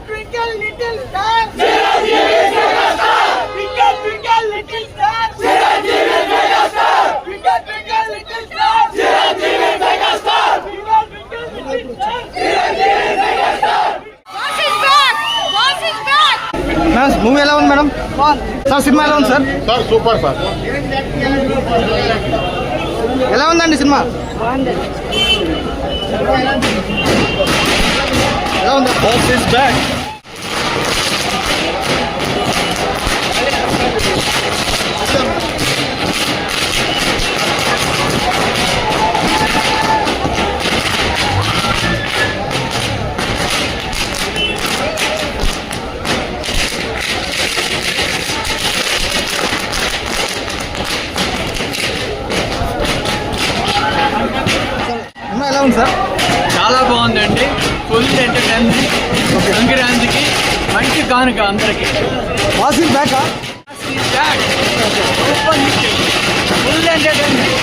twinkle little star, Chiranjeevi megastar. Twinkle twinkle little star, Chiranjeevi megastar. Twinkle twinkle little star, Chiranjeevi megastar. Twinkle twinkle little star, Chiranjeevi megastar. Boss is back. Boss is back. Ma'am movie ఎలా ఉంది madam? Sir cinema ఎలా ఉంది sir? Sir super sir. ఎలా ఉందండి cinema? ఎలా ఉంది? Boss is back. Cinema ఎలా ఉంది సార్? చాలా బాగుందండి. Full entertainment. సంక్రాంతికి మంచి కానుక అందరికి. Boss is back. Super hit. Full entertainment.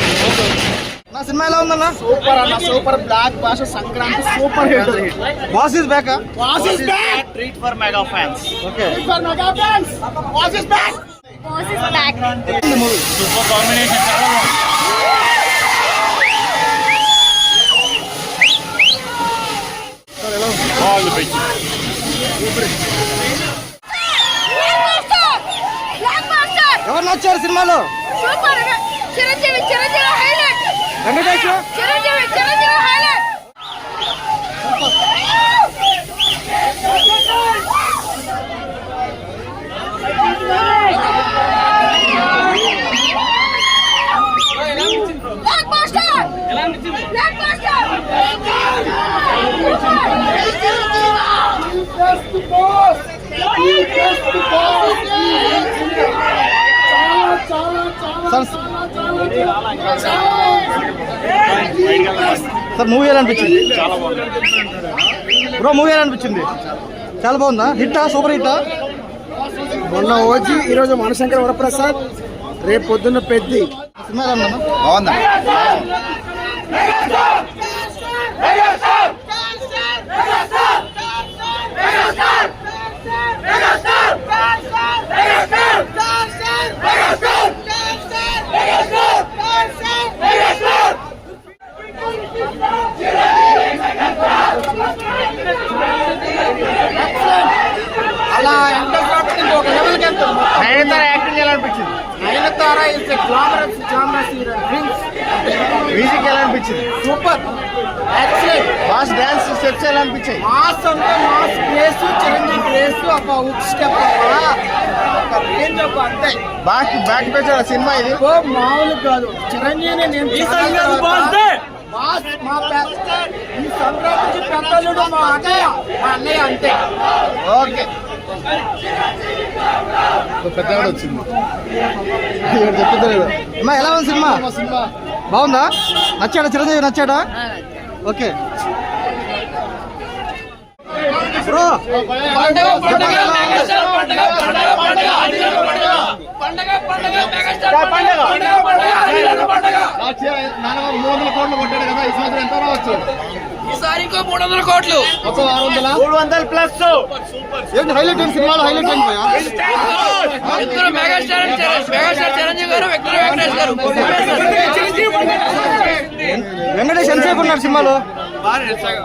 నా సినిమా ఎలా ఉందన్నా? సూపర్ అన్న, సూపర్. బ్లాక్ భాష Sankranti super hit. Boss is back. Boss is back. Treat for mega fans. Okay. For mega fans. Boss is back. Boss is back. Movie super combination. చాలా బాగుంది. All the best. Blockbuster. ఎవరు నచ్చారు సినిమాలో? Super. Chiranjeevi highlight. Venkatesh Chiranjeevi highlight. Blockbuster. Blockbuster. Sir movie ఎలా అనిపించింది? చాలా బాగుంది. Bro movie ఎలా అనిపించింది? చాలా బాగుందా? హిట్టా? సూపర్ హిట్టా? మొన్న ఓజీ, ఈరోజు మనశంకర వరప్రసాద్, రేపు పొద్దున్న పెద్ది. సినిమా ఎలా ఉందన్నా? బాగుందా? అలా ఒక లెవెల్కి వెళ్తాం. నయనతార యాక్టింగ్ ఎలా అనిపించింది? Nayanthara is glamorous heroine. Music ఎలా అనిపించింది? Super, excellent. Boss dance steps ఎలా అనిపించాయి? మాస్ అంటే మాస్ ప్లేస్, చిరంజీవి ప్లేస్, ఒక ఉక్ స్టెప్, ఒక రేంజ్ అబ్బా అంతే. బ్యాక్ పేజ్ సినిమా ఇది. ఓ మామూలు కాదు. చిరంజీవిని నేను బాస్ మా ఈ సంక్రాంతికి పెద్దలుడు మా అన్నయ్య అంతే. ఓకే. పెద్దవాడు వచ్చింది. అమ్మా ఎలా ఉంది సినిమా? సినిమా బాగుందా? నచ్చాడా? చిరంజీవి నచ్చాడా? Okay bro. నాన్న 300 కోట్లు కొట్టాడు కదా, ఈ సంవత్సరం ఎంత రావచ్చు? ఈసారి ఇంకో 300 కోట్లు. 300 ప్లస్. ఏంటి హైలైట్ ఏంటి సినిమాలో? హైలైట్ ఏంటి భయ్యా? వ్యక్తులు మెగాస్టార్ చిరంజీవి గారు, వ్యక్తులు వెంకటేష్ గారు. వెంకటేష్ ఎంతసేపు ఉన్నారు సినిమాలో?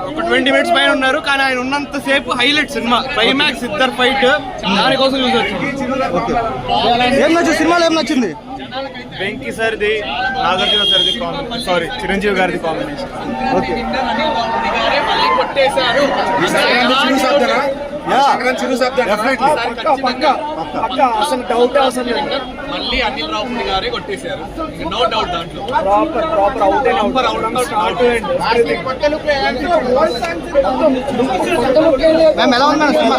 ఒక 20 మినిట్స్ పైన ఉన్నారు, కానీ ఆయన ఉన్నంత సేపు హైలైట్ సినిమా. క్లైమాక్స్ ఇద్దరు ఫైట్, దానికోసం చూసొచ్చు. ఏం నచ్చింది సినిమాలో? ఏం నచ్చింది? వెంకీ సార్ది, నాగార్జున సార్ది కాంబినేషన్, సారీ చిరంజీవి గారిది కాంబినేషన్. ఓకే కొట్టేశారు. అసలు డౌట్ అవసరం లేదు. మళ్ళీ అనిల్ రావుపూడి గారే కొట్టేశారు, నో డౌట్ దాంట్లో. Proper out and out. Ma'am ఎలా ఉంది సినిమా?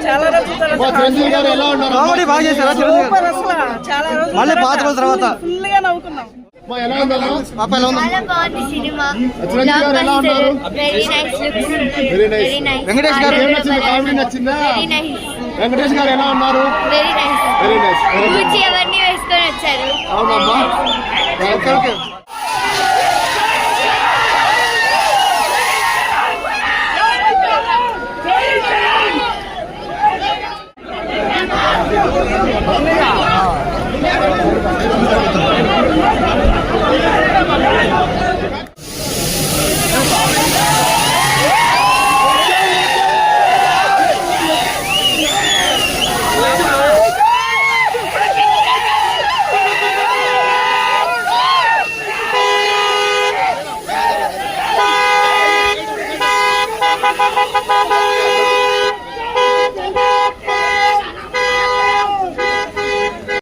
చాలా రోజుల తర్వాత చిరంజీవి గారు ఎలా ఉన్నారు? కామెడీ బాగా చేశారా చిరంజీవి గారు? అసలు చాలా రోజులు మళ్ళీ పాత రోజుల తర్వాత ఫుల్ గా నవ్వుకున్నాం. ఎలా ఉందమ్మా? పాప ఎలా ఉంది? చాలా బాగుంది సినిమా. చిరంజీవి గారు ఎలా ఉన్నారు? Very nice looks. Very nice. Venkatesh గారు ఏం నచ్చింది? కామెడీ నచ్చిందా? Very nice. వెంకటేష్ గారు ఎలా ఉన్నారు? Very nice. Very nice. అవన్నీ వేసుకొని వచ్చారు. అవునమ్మా. Okay okay